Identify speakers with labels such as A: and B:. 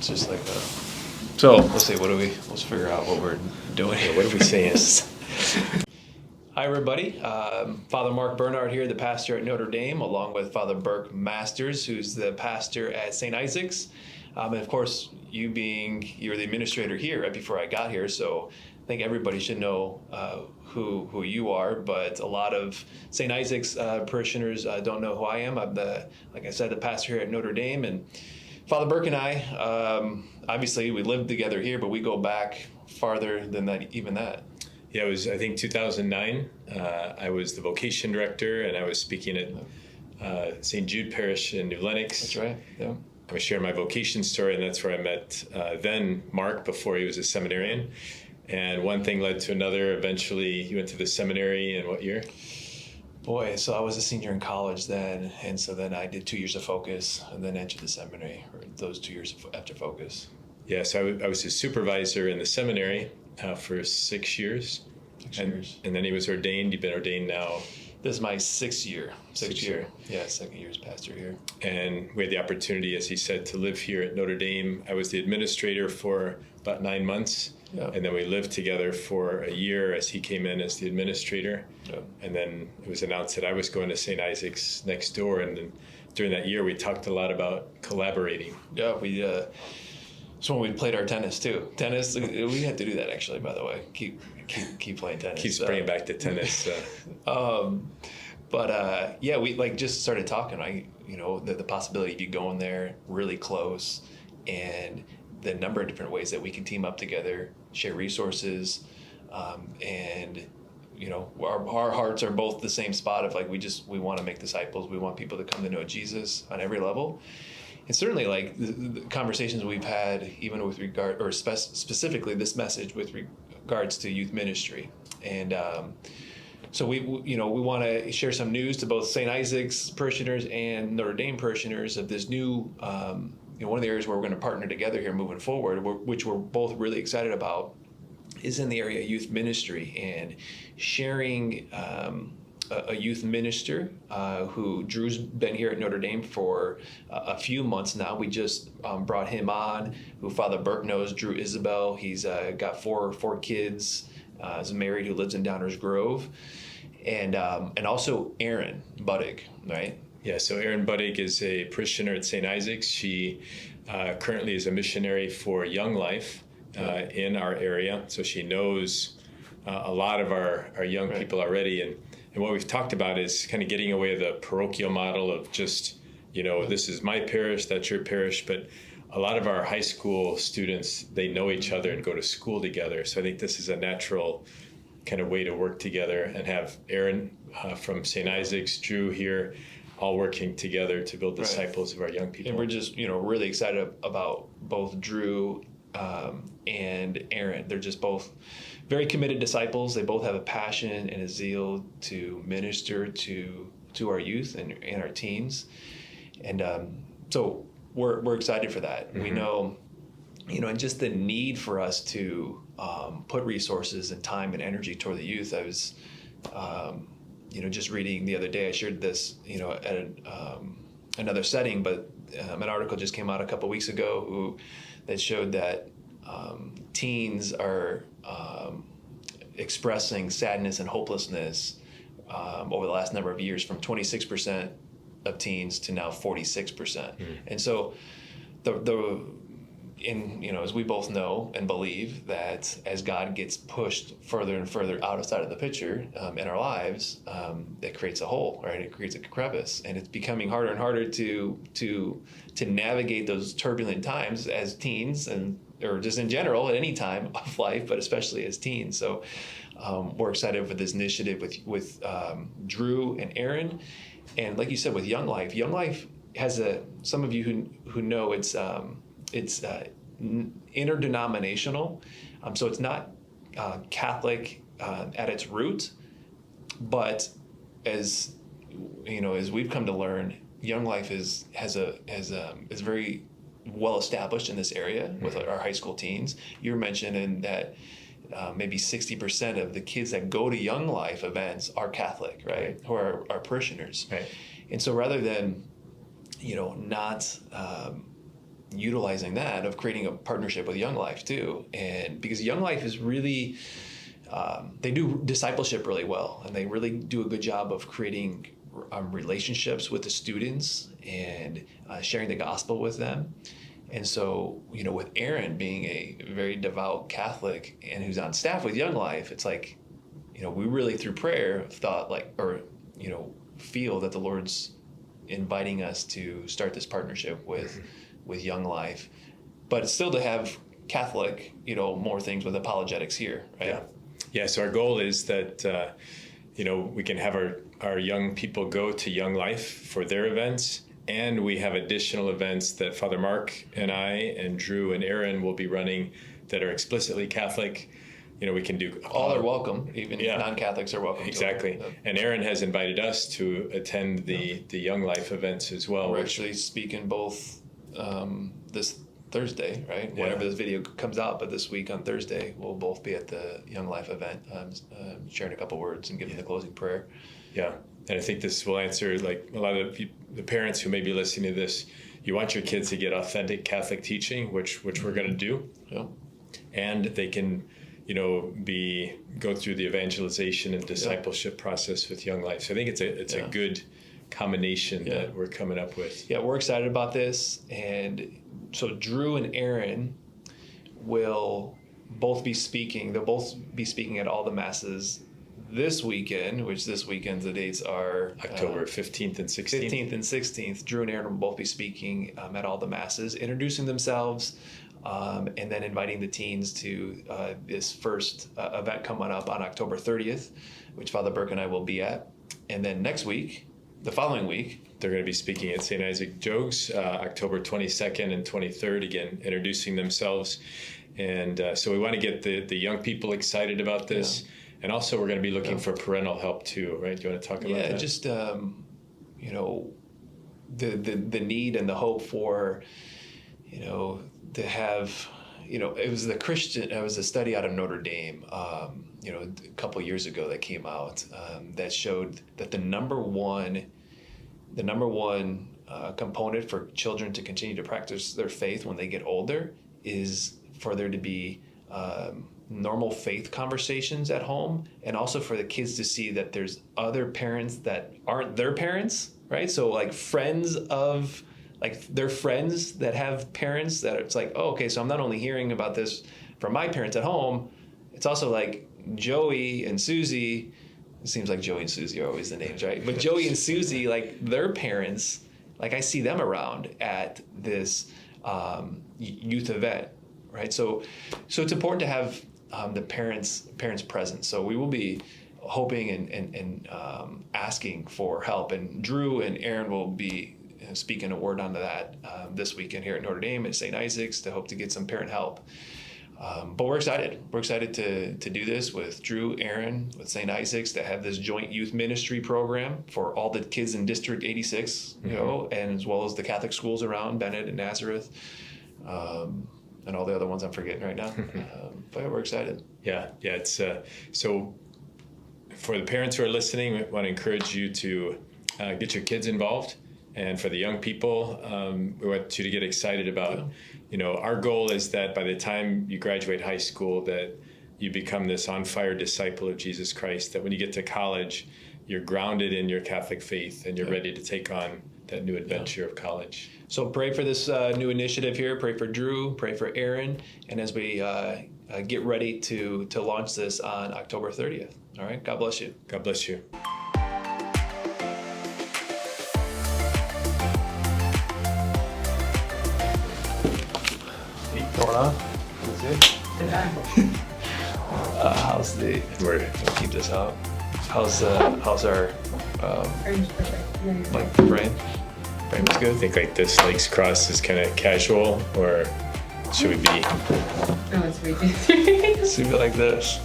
A: It's just like so let's see, let's figure out what we're doing.
B: What are we saying?
A: Hi everybody, Father Mark Bernard here, the pastor at Notre Dame, along with Father Burke Masters, who's the pastor at St. Isaac's. And of course, you're the administrator here right before I got here, so I think everybody should know who you are, but a lot of St. Isaac's parishioners don't know who I am. I'm like I said, the pastor here at Notre Dame, and Father Burke and I, obviously we lived together here, but we go back farther than that, even that.
B: Yeah, it was, I think, 2009. I was the vocation director, and I was speaking at St. Jude Parish in New Lenox.
A: That's right, yeah.
B: I was sharing my vocation story, and that's where I met then Mark before he was a seminarian. And one thing led to another. Eventually, he went to the seminary in what year?
A: Boy, so I was a senior in college then, and so then I did 2 years of focus and then entered the seminary, or those 2 years after focus.
B: Yeah, so I was his supervisor in the seminary for 6 years.
A: 6 years.
B: And then he was ordained. You've been ordained now.
A: This is my sixth year. Yeah, second year as pastor here.
B: And we had the opportunity, as he said, to live here at Notre Dame. I was the administrator for about 9 months.
A: Yep.
B: And then we lived together for a year as he came in as the administrator.
A: Yep.
B: And then it was announced that I was going to St. Isaac's next door. And then during that year, we talked a lot about collaborating.
A: Yeah, so when we played our tennis too. Tennis, we had to do that actually, by the way. Keep playing tennis.
B: Keeps bringing back to tennis.
A: Yeah, we just started talking. The possibility of you going there really close, and the number of different ways that we can team up together, share resources, and our hearts are both the same spot of we want to make disciples. We want people to come to know Jesus on every level. And certainly, the conversations we've had, even with regard, or specifically this message with regards to youth ministry, and so we want to share some news to both St. Isaac's parishioners and Notre Dame parishioners of this new, one of the areas where we're going to partner together here moving forward, which we're both really excited about, is in the area of youth ministry and sharing. A youth minister who Drew's been here at Notre Dame for a few months now. We just brought him on, who Father Burke knows, Drew Isabel. He's got four kids, is married, who lives in Downers Grove, and also Erin Buddig, right?
B: Yeah, so Erin Buddig is a parishioner at St. Isaac's. She currently is a missionary for Young Life in our area, so she knows a lot of our young people already. And what we've talked about is kind of getting away the parochial model of just, this is my parish, that's your parish. But a lot of our high school students, they know each other and go to school together. So I think this is a natural kind of way to work together and have Erin from St. Isaac's, Drew here, all working together to build disciples of our young people.
A: And we're just, really excited about both Drew and Erin. They're just both very committed disciples. They both have a passion and a zeal to minister to our youth and our teens, and so we're excited for that. Mm-hmm. We know, and just the need for us to put resources and time and energy toward the youth. I was, just reading the other day. I shared this, at another setting, but an article just came out a couple weeks ago that showed that teens are expressing sadness and hopelessness over the last number of years, from 26% of teens to now 46%. Mm. And so as we both know and believe, that as God gets pushed further and further outside of the picture in our lives, it creates a hole, right? It creates a crevice, and it's becoming harder and harder to navigate those turbulent times as teens, or just in general at any time of life, but especially as teens. So we're excited for this initiative with Drew and Erin, and like you said, with Young Life. Young Life has some of you who know it's interdenominational, so it's not Catholic at its root, but as we've come to learn, Young Life is very well established in this area with our high school teens. You were mentioning that maybe 60% of the kids that go to Young Life events are Catholic, right? Who are parishioners.
B: Right.
A: And so rather than, not utilizing that of creating a partnership with Young Life too. And because Young Life is really, they do discipleship really well, and they really do a good job of creating relationships with the students and sharing the gospel with them. And so, with Aaron being a very devout Catholic and who's on staff with Young Life, it's like, we really through prayer thought feel that the Lord's inviting us to start this partnership with Young Life, but still to have Catholic, more things with apologetics here, right?
B: Yeah. So our goal is that, we can have our young people go to Young Life for their events, and we have additional events that Father Mark and I and Drew and Aaron will be running that are explicitly Catholic. We can do
A: all are welcome, even non-Catholics are welcome.
B: Exactly. And Aaron has invited us to attend the Young Life events as well.
A: We're actually speaking both this Thursday, right?
B: Yeah.
A: Whenever this video comes out, but this week on Thursday, we'll both be at the Young Life event, sharing a couple words and giving the closing prayer.
B: Yeah. And I think this will answer like a lot of the parents who may be listening to this. You want your kids to get authentic Catholic teaching, which we're going to do.
A: Yeah.
B: And they can, go through the evangelization and discipleship process with Young Life. So I think it's a good combination that we're coming up with.
A: Yeah, we're excited about this. And so Drew and Aaron will both be speaking. They'll both be speaking at all the masses this weekend, which this weekend's the dates are
B: October 15th and 16th.
A: 15th and 16th. Drew and Aaron will both be speaking at all the masses, introducing themselves, and then inviting the teens to this first event coming up on October 30th, which Father Burke and I will be at. And then next week, the following week,
B: they're going to be speaking at St. Isaac Jogues, October 22nd and 23rd, again, introducing themselves. And so we want to get the young people excited about this. Yeah. And also we're going to be looking for parental help too, right? Do you want to talk about that?
A: Yeah, just, the need and the hope for, to have, it was a study out of Notre Dame, a couple years ago that came out that showed that the number one component for children to continue to practice their faith when they get older is for there to be normal faith conversations at home, and also for the kids to see that there's other parents that aren't their parents, right? So like friends of, like their friends that have parents that it's like, oh, okay, so I'm not only hearing about this from my parents at home, it's also like Joey and Susie. It seems like Joey and Susie are always the names, right? But Joey and Susie, like their parents, like I see them around at this youth event, right? So it's important to have the parents present. So we will be hoping and asking for help. And Drew and Aaron will be speaking a word onto that this weekend here at Notre Dame at St. Isaac's to hope to get some parent help. But we're excited. We're excited to do this with Drew, Aaron, with St. Isaac's, to have this joint youth ministry program for all the kids in District 86, and as well as the Catholic schools around Bennett and Nazareth. And all the other ones I'm forgetting right now. But we're excited.
B: Yeah. It's so for the parents who are listening, we want to encourage you to get your kids involved. And for the young people, we want you to get excited about, our goal is that by the time you graduate high school, that you become this on-fire disciple of Jesus Christ, that when you get to college, you're grounded in your Catholic faith and you're ready to take on that new adventure of college.
A: So pray for this new initiative here. Pray for Drew, pray for Aaron, and as we get ready to launch this on October 30th. All right, God bless you.
B: God bless you.
A: Going on? How's the? We'll keep this out. How's our like frame? Frame is good.
B: I think like this legs cross is kind of casual, or should we be?
C: No, it's way too.
A: Should be like this.